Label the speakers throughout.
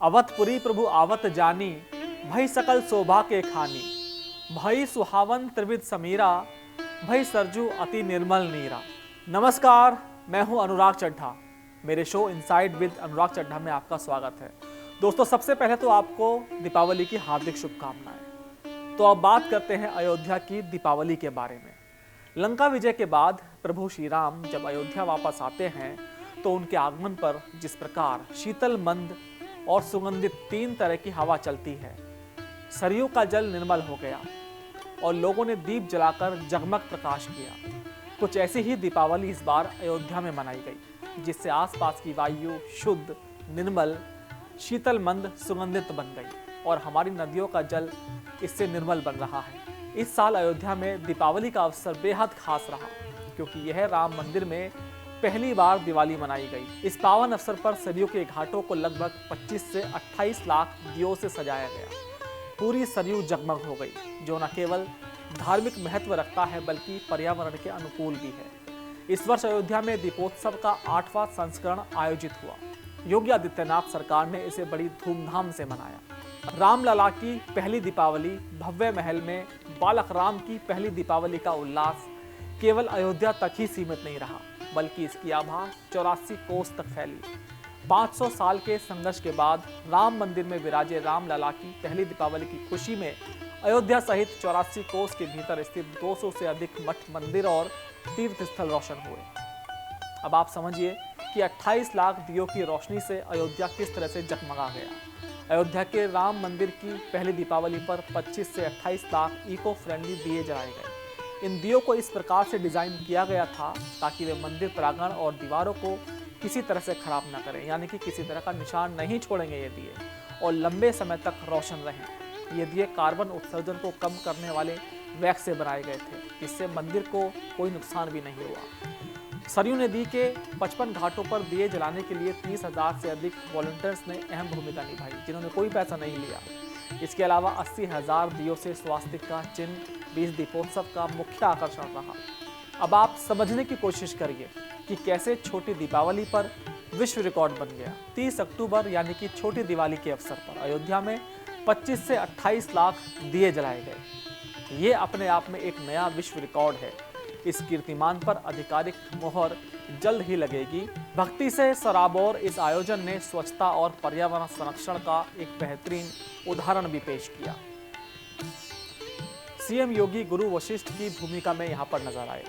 Speaker 1: अवधपुरी प्रभु आवत जानी, भई सकल शोभा के खानी। भई सुहावन त्रिविध समीरा, भई सरजू अति निर्मल नीरा। नमस्कार, मैं हूं अनुराग चड्ढा। मेरे शो इनसाइड विद अनुराग चड्ढा में आपका स्वागत है। दोस्तों, सबसे पहले तो आपको दीपावली की हार्दिक शुभकामनाएं। तो अब बात करते हैं अयोध्या की दीपावली के बारे में। लंका विजय के बाद प्रभु श्री राम जब अयोध्या वापस आते हैं तो उनके आगमन पर जिस प्रकार शीतल, मंद और सुगंधित तीन तरह की हवा चलती है, सरयू का जल निर्मल हो गया और लोगों ने दीप जलाकर जगमग प्रकाश किया। कुछ ऐसी ही दीपावली इस बार अयोध्या में मनाई गई, जिससे आसपास की वायु शुद्ध, निर्मल, शीतल, मंद, सुगंधित बन गई और हमारी नदियों का जल इससे निर्मल बन रहा है। इस साल अयोध्या में दीपावली का अवसर बेहद खास रहा, क्योंकि यह राम मंदिर में पहली बार दिवाली मनाई गई। इस पावन अवसर पर सरयू के घाटों को लगभग 25 से 28 लाख दियों से सजाया गया। पूरी सरयू जगमग हो गई, जो न केवल धार्मिक महत्व रखता है बल्कि पर्यावरण के अनुकूल भी है। इस वर्ष अयोध्या में दीपोत्सव का 8वां संस्करण आयोजित हुआ। योगी आदित्यनाथ सरकार ने इसे बड़ी धूमधाम से मनाया। रामलला की पहली दीपावली, भव्य महल में बालक राम की पहली दीपावली का उल्लास केवल अयोध्या तक ही सीमित नहीं रहा, बल्कि इसकी आभा 84 कोस तक फैली। 500 साल के संघर्ष के बाद राम मंदिर में विराजे रामलला की पहली दीपावली की खुशी में अयोध्या सहित 84 कोस के भीतर स्थित 200 से अधिक मठ, मंदिर और तीर्थ स्थल रोशन हुए। अब आप समझिए कि 28 लाख दियों की रोशनी से अयोध्या किस तरह से जगमगा गया। अयोध्या के राम मंदिर की पहली दीपावली पर 25 से 28 लाख इको फ्रेंडली दिए जलाए गए। इन दियों को इस प्रकार से डिजाइन किया गया था ताकि वे मंदिर प्रांगण और दीवारों को किसी तरह से खराब ना करें, यानी कि किसी तरह का निशान नहीं छोड़ेंगे ये दिए और लंबे समय तक रोशन रहें। ये दिए कार्बन उत्सर्जन को कम करने वाले वैक्स से बनाए गए थे, जिससे मंदिर को कोई नुकसान भी नहीं हुआ। सरयू नदी के 55 घाटों पर दिए जलाने के लिए 30,000 से अधिक वॉलंटियर्स ने अहम भूमिका निभाई, जिन्होंने कोई पैसा नहीं लिया। इसके अलावा 80,000 दियों से स्वास्तिक का चिन्ह भी इस दीपोत्सव का मुख्य आकर्षण रहा। अब आप समझने की कोशिश करिए कि कैसे छोटी दीपावली पर विश्व रिकॉर्ड बन गया। 30 अक्टूबर यानी कि छोटी दिवाली के अवसर पर अयोध्या में 25 से 28 लाख दिए जलाए गए। ये अपने आप में एक नया विश्व रिकॉर्ड है। इस कीर्तिमान पर आधिकारिक मोहर जल्द ही लगेगी। भक्ति से सराबोर इस आयोजन ने स्वच्छता और पर्यावरण संरक्षण का एक बेहतरीन उदाहरण भी पेश किया। सीएम योगी गुरु वशिष्ठ की भूमिका में यहाँ पर नजर आए।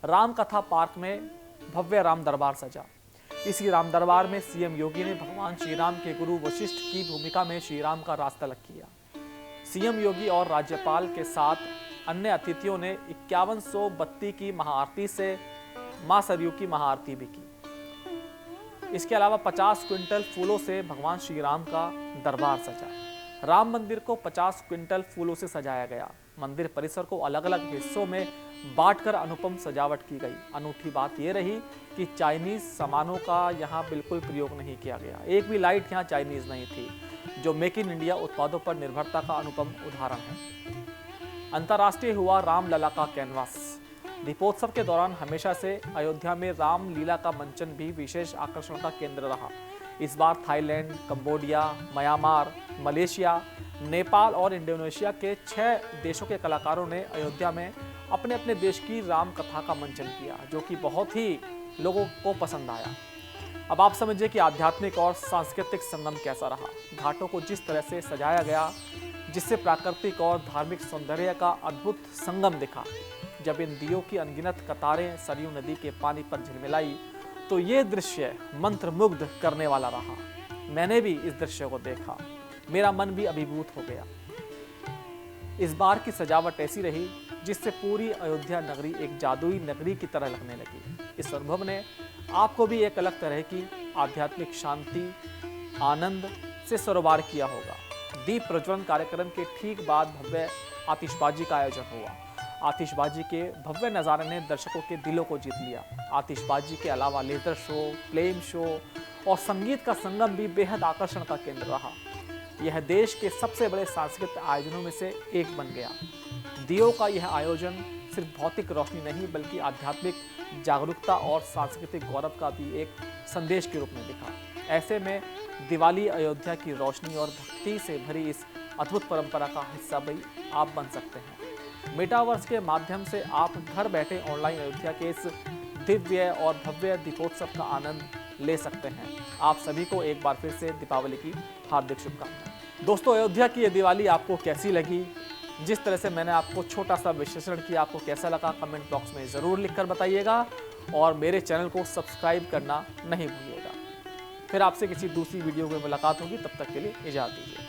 Speaker 1: राम कथा पार्क में भव्य राम दरबार सजा। इसी राम दरबार में सीएम योगी ने भगवान श्री राम के गुरु वशिष्ठ की भूमिका में श्री राम का रास्ता तलक किया। सीएम योगी और राज्यपाल के साथ अन्य अतिथियों ने 5100 बत्ती की महाआरती से मां सरयू की महाआरती भी की। इसके अलावा 50 क्विंटल फूलों से भगवान श्री राम का दरबार सजा। राम मंदिर को 50 क्विंटल फूलों से सजाया गया। मंदिर परिसर को अलग अलग हिस्सों में बांटकर अनुपम सजावट की गई। अनूठी बात यह रही कि चाइनीज सामानों का यहाँ बिल्कुल प्रयोग नहीं किया गया। एक भी लाइट यहाँ चाइनीज नहीं थी, जो मेक इन इंडिया उत्पादों पर निर्भरता का अनुपम उदाहरण है। अंतर्राष्ट्रीय हुआ रामलला का कैनवास। दीपोत्सव के दौरान हमेशा से अयोध्या में रामलीला का मंचन भी विशेष आकर्षण का केंद्र रहा। इस बार Thailand, Cambodia, Myanmar, Malaysia, Nepal और इंडोनेशिया के 6 देशों के कलाकारों ने अयोध्या में अपने अपने देश की राम कथा का मंचन किया, जो कि बहुत ही लोगों को पसंद आया। अब आप समझिए कि आध्यात्मिक और सांस्कृतिक संगम कैसा रहा। घाटों को जिस तरह से सजाया गया, जिससे प्राकृतिक और धार्मिक सौंदर्य का अद्भुत संगम दिखा। जब इन दियों की अनगिनत कतारें सरयू नदी के पानी पर झिलमिलाई तो ये दृश्य मंत्रमुग्ध करने वाला रहा। मैंने भी इस दृश्य को देखा, मेरा मन भी अभिभूत हो गया। इस बार की सजावट ऐसी रही जिससे पूरी अयोध्या नगरी एक जादुई नगरी की तरह लगने लगी। इस अनुभव ने आपको भी एक अलग तरह की आध्यात्मिक शांति, आनंद से सरोबार किया होगा। दीप प्रज्वलन कार्यक्रम के ठीक बाद भव्य आतिशबाजी का आयोजन हुआ। आतिशबाजी के भव्य नज़ारे ने दर्शकों के दिलों को जीत लिया। आतिशबाजी के अलावा लेजर शो, फ्लेम शो और संगीत का संगम भी बेहद आकर्षण का केंद्र रहा। यह देश के सबसे बड़े सांस्कृतिक आयोजनों में से एक बन गया। दियों का यह आयोजन सिर्फ भौतिक रोशनी नहीं बल्कि आध्यात्मिक जागरूकता और सांस्कृतिक गौरव का भी एक संदेश के रूप में दिखा। ऐसे में दिवाली अयोध्या की रोशनी और भक्ति से भरी इस अद्भुत परंपरा का हिस्सा भी आप बन सकते हैं। मेटावर्स के माध्यम से आप घर बैठे ऑनलाइन अयोध्या के इस दिव्य और भव्य दीपोत्सव का आनंद ले सकते हैं। आप सभी को एक बार फिर से दीपावली की हार्दिक शुभकामनाएं। दोस्तों, अयोध्या की ये दिवाली आपको कैसी लगी? जिस तरह से मैंने आपको छोटा सा विश्लेषण किया, आपको कैसा लगा कमेंट बॉक्स में ज़रूर लिखकर बताइएगा और मेरे चैनल को सब्सक्राइब करना नहीं भूलिएगा। फिर आपसे किसी दूसरी वीडियो में मुलाकात होगी, तब तक के लिए इजाज़त दीजिए।